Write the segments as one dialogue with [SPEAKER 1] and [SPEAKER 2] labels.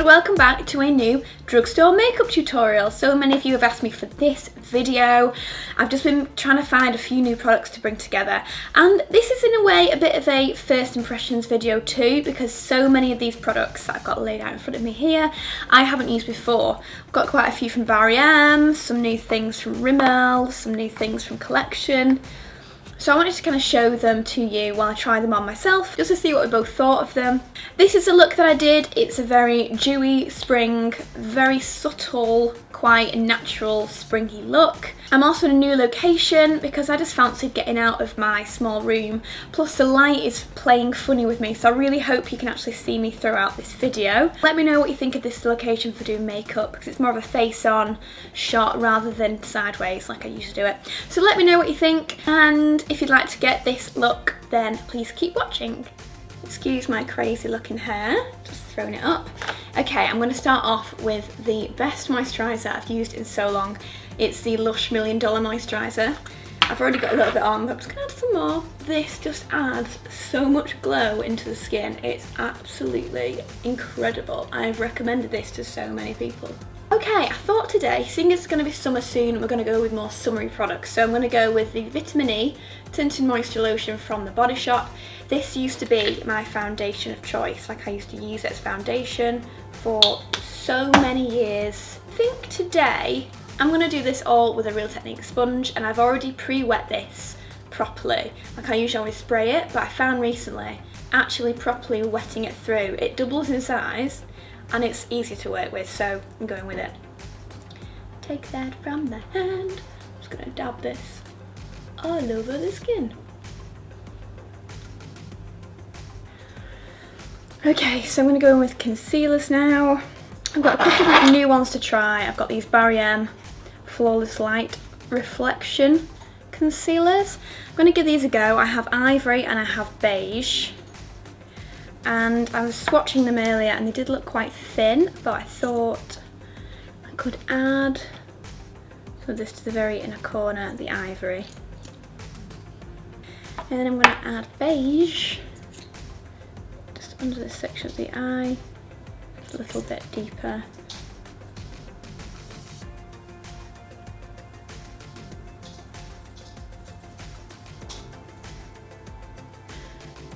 [SPEAKER 1] and welcome back to a new drugstore makeup tutorial. So many of you have asked me for this video. I've just been trying to find a few new products to bring together, and this is in a way a bit of a first impressions video too, because so many of these products that I've got laid out in front of me here I haven't used before. I've got quite a few from Ivory, some new things from Rimmel, some new things from Collection. So I wanted to kind of show them to you while I try them on myself, just to see what we both thought of them. This is a look that I did. It's a very dewy spring, very subtle, quite natural springy look. I'm also in a new location because I just fancied getting out of my small room. Plus the light is playing funny with me, so I really hope you can actually see me throughout this video. Let me know what you think of this location for doing makeup, because it's more of a face-on shot rather than sideways like I used to do it. So let me know what you think, and if you'd like to get this look, then please keep watching. Excuse my crazy looking hair, just throwing it up. Okay, I'm going to start off with the best moisturiser I've used in so long. It's the Lush $1 Million Moisturiser. I've already got a little bit on, but I'm just going to add some more. This just adds so much glow into the skin. It's absolutely incredible. I've recommended this to so many people. Okay, I thought today, seeing as it's going to be summer soon, we're going to go with more summery products. So I'm going to go with the Vitamin E Tinted Moisture Lotion from The Body Shop. This used to be my foundation of choice. Like, I used to use it as foundation for so many years. I think today I'm going to do this all with a Real Techniques sponge, and I've already pre-wet this properly. Like, I usually always spray it, but I found recently actually properly wetting it through, it doubles in size and it's easy to work with, so I'm going with it. Take that from the hand. I'm just going to dab this all over the skin. Okay, so I'm going to go in with concealers now. I've got a couple of new ones to try. I've got these Ivory Flawless Light Reflection concealers. I'm going to give these a go. I have Ivory and I have beige. And I was swatching them earlier and they did look quite thin, but I thought I could add some of this to the very inner corner, the Ivory. And then I'm going to add beige just under this section of the eye, a little bit deeper.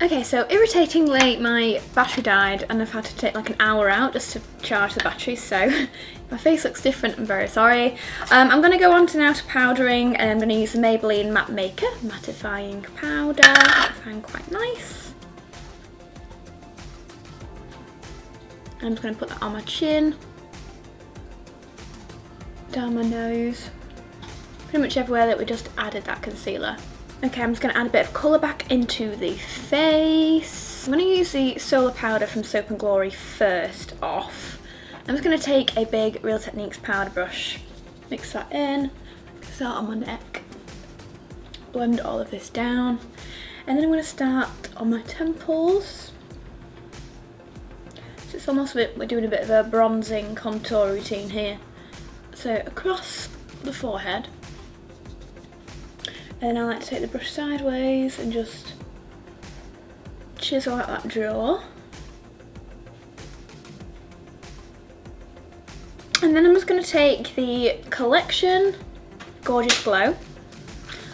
[SPEAKER 1] Okay, so irritatingly my battery died and I've had to take like an hour out just to charge the battery, so my face looks different, I'm very sorry. I'm going to go on to now to powdering, and I'm going to use the Maybelline Matte Maker Mattifying Powder. I find quite nice. I'm just going to put that on my chin, down my nose, pretty much everywhere that we just added that concealer. Okay, I'm just going to add a bit of colour back into the face. I'm going to use the Solar Powder from Soap & Glory first off. I'm just going to take a big Real Techniques powder brush, mix that in, start on my neck, blend all of this down, and then I'm going to start on my temples. So it's almost we're doing a bit of a bronzing contour routine here. So across the forehead. And I like to take the brush sideways and just chisel out that jaw. And then I'm just going to take the Collection Gorgeous Glow.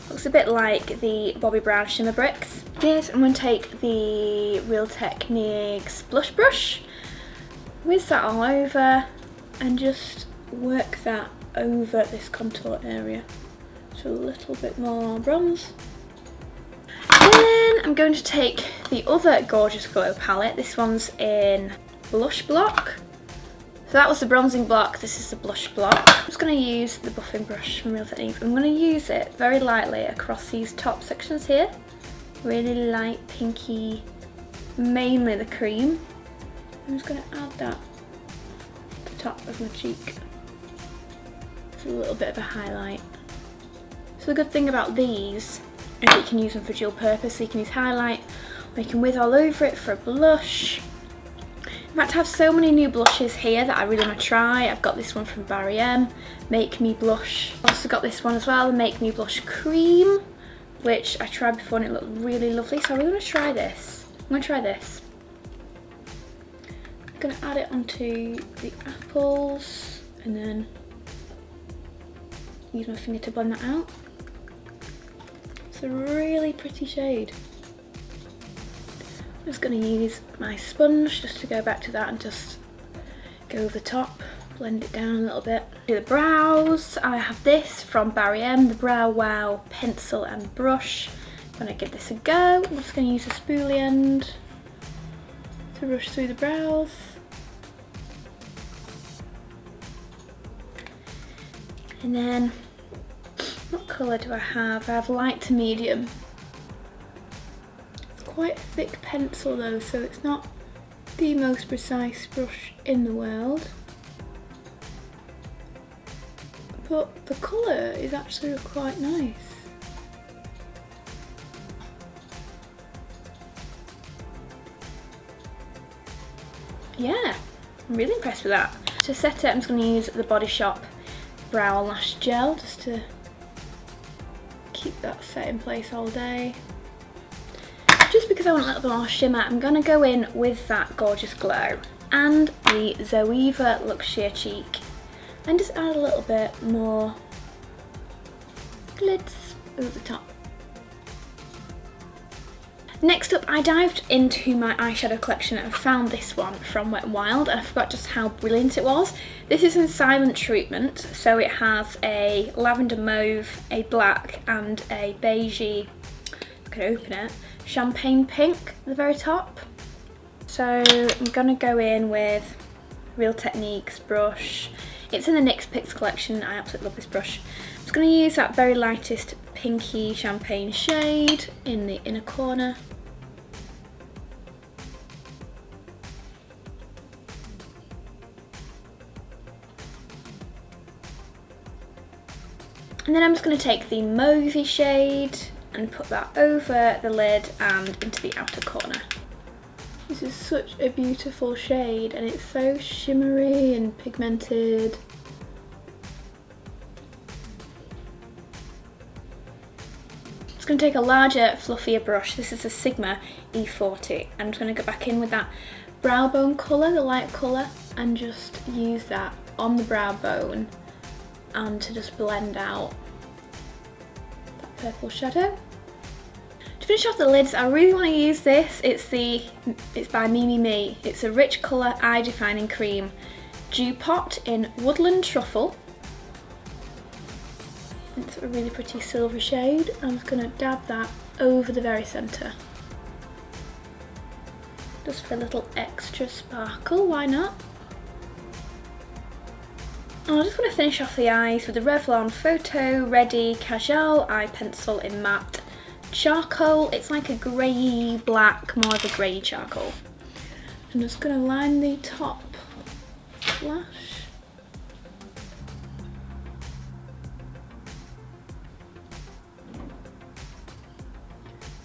[SPEAKER 1] Looks a bit like the Bobbi Brown Shimmer Bricks. Yes, I'm going to take the Real Techniques blush brush, whiz that all over, and just work that over this contour area. So a little bit more bronze. Then I'm going to take the other Gorgeous Glow palette. This one's in Blush Block. So that was the bronzing block, this is the blush block. I'm just going to use the buffing brush from Real Techniques. I'm going to use it very lightly across these top sections here. Really light pinky, mainly the cream. I'm just going to add that to the top of my cheek. It's a little bit of a highlight. So the good thing about these is that you can use them for dual purpose. So you can use highlight, or you can whiz all over it for a blush. In fact, I have so many new blushes here that I really want to try. I've got this one from Ivory, Make Me Blush. I've also got this one as well, the Make Me Blush Cream, which I tried before and it looked really lovely. So I really want to try this. I'm going to try this. I'm going to add it onto the apples and then use my finger to blend that out. It's a really pretty shade. I'm just going to use my sponge just to go back to that and just go over the top, blend it down a little bit. Do the brows. I have this from Barry M, the Brow Wow pencil and brush. I'm going to give this a go. I'm just going to use a spoolie end to brush through the brows. And then, what colour do I have? I have light to medium. It's quite a thick pencil though, so it's not the most precise brush in the world. But the colour is actually quite nice. Yeah, I'm really impressed with that. To set it, I'm just going to use the Body Shop Brow Lash Gel just to keep that set in place all day. Just because I want a little bit more shimmer, I'm going to go in with that Gorgeous Glow and the Zoeva Look Sheer Cheek and just add a little bit more glids over the top. Next up, I dived into my eyeshadow collection and found this one from Wet n Wild, and I forgot just how brilliant it was. This is in Silent Treatment, so it has a lavender mauve, a black and a beigey, I can open it, champagne pink at the very top. So I'm gonna go in with Real Techniques brush. It's in the NYX Picks collection. I absolutely love this brush. I'm just gonna use that very lightest pinky champagne shade in the inner corner. And then I'm just going to take the mauvey shade and put that over the lid and into the outer corner. This is such a beautiful shade and it's so shimmery and pigmented. Just going to take a larger, fluffier brush. This is a Sigma E40. I'm just going to go back in with that brow bone colour, the light colour, and just use that on the brow bone and to just blend out that purple shadow. To finish off the lids, I really want to use this. It's by Mememe. It's a rich colour eye defining cream dew pot in Woodland Truffle. It's a really pretty silver shade. I'm just going to dab that over the very centre. Just for a little extra sparkle, why not? I just want to finish off the eyes with the Revlon Photo Ready Kajal eye pencil in matte charcoal. It's like a grey black, more of a grey charcoal. I'm just going to line the top lash.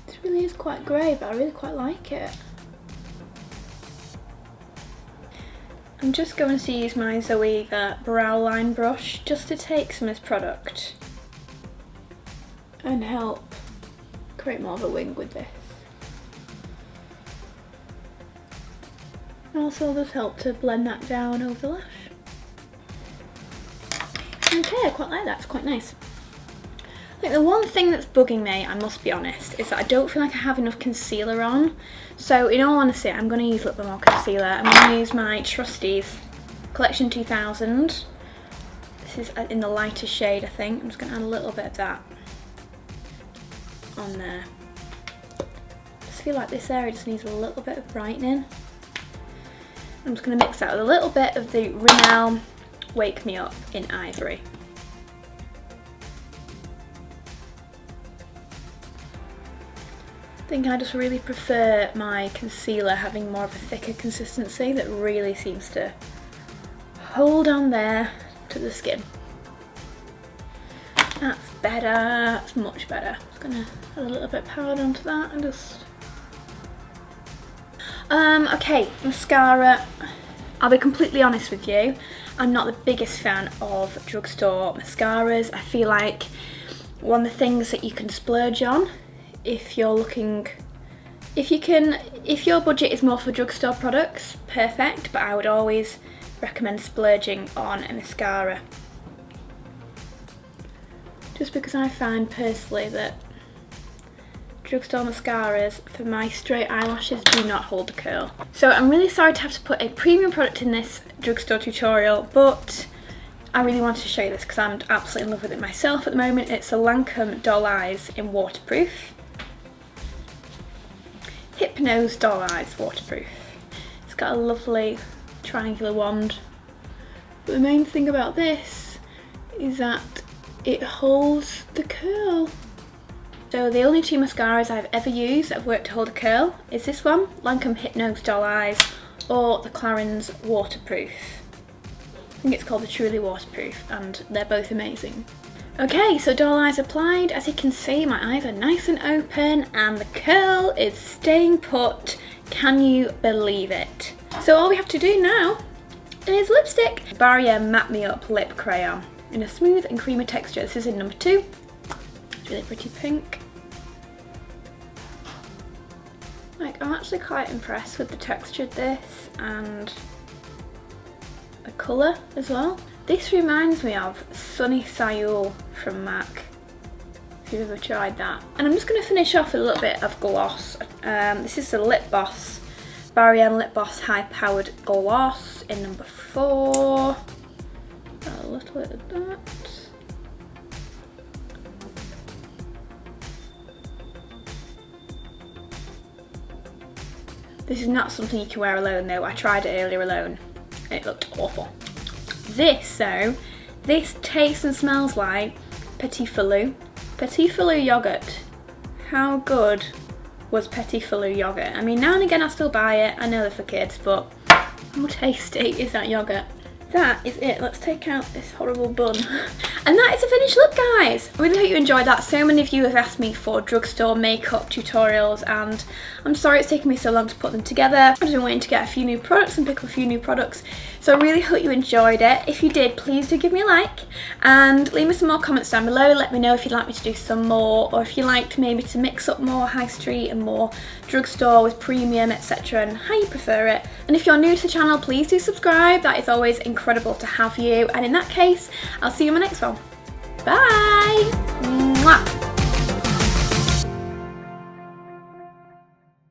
[SPEAKER 1] This really is quite grey, but I really quite like it. I'm just going to use my Zoeva brow line brush just to take some of this product and help create more of a wing with this. Also this help to blend that down over the lash. Okay, I quite like that, it's quite nice. I think the one thing that's bugging me, I must be honest, is that I don't feel like I have enough concealer on. So in all honesty, I'm going to use a little bit more concealer. I'm going to use my Trustees Collection 2000. This is in the lighter shade, I think. I'm just going to add a little bit of that on there. I just feel like this area just needs a little bit of brightening. I'm just going to mix that with a little bit of the Rimmel Wake Me Up in Ivory. I think I just really prefer my concealer having more of a thicker consistency that really seems to hold on there to the skin. That's better, that's much better. I'm just gonna add a little bit of powder onto that and just... okay, mascara. I'll be completely honest with you, I'm not the biggest fan of drugstore mascaras. I feel like one of the things that you can splurge on if you're looking If your budget is more for drugstore products, perfect, but I would always recommend splurging on a mascara. Just because I find personally that drugstore mascaras for my straight eyelashes do not hold the curl. So I'm really sorry to have to put a premium product in this drugstore tutorial, but I really wanted to show you this because I'm absolutely in love with it myself at the moment. It's a Lancome Doll Eyes in waterproof. Hypnose Doll Eyes waterproof. It's got a lovely triangular wand. But the main thing about this is that it holds the curl. So the only two mascaras I've ever used that have worked to hold a curl is this one, Lancome Hypnose Doll Eyes, or the Clarins Waterproof. I think it's called the Truly Waterproof, and they're both amazing. Okay, so Doll Eyes applied. As you can see, my eyes are nice and open and the curl is staying put. Can you believe it? So all we have to do now is lipstick. Barrier Matte Me Up Lip Crayon in a smooth and creamy texture. This is in number 2. It's really pretty pink. Like, I'm actually quite impressed with the texture of this and the colour as well. This reminds me of Sunny Sayul from MAC, if you've ever tried that. And I'm just going to finish off with a little bit of gloss. This is the Lip Boss Barrier Lip Boss High Powered Gloss in number 4. Got a little bit of that. This is not something you can wear alone though. I tried it earlier alone. It looked awful. This though, this tastes and smells like Petit Filou. Petit Filou yogurt. How good was Petit Filou yogurt? I mean, now and again I still buy it. I know they're for kids, but how tasty is that yogurt? That is it. Let's take out this horrible bun. And that is the finished look, guys. I really hope you enjoyed that. So many of you have asked me for drugstore makeup tutorials, and I'm sorry it's taken me so long to put them together. I've just been waiting to get a few new products and pick up a few new products. So I really hope you enjoyed it. If you did, please do give me a like and leave me some more comments down below. Let me know if you'd like me to do some more, or if you liked maybe to mix up more high street and more drugstore with premium, etc., and how you prefer it. And if you're new to the channel, please do subscribe. That is always incredible to have you. And in that case, I'll see you in my next one. Bye! Mwah.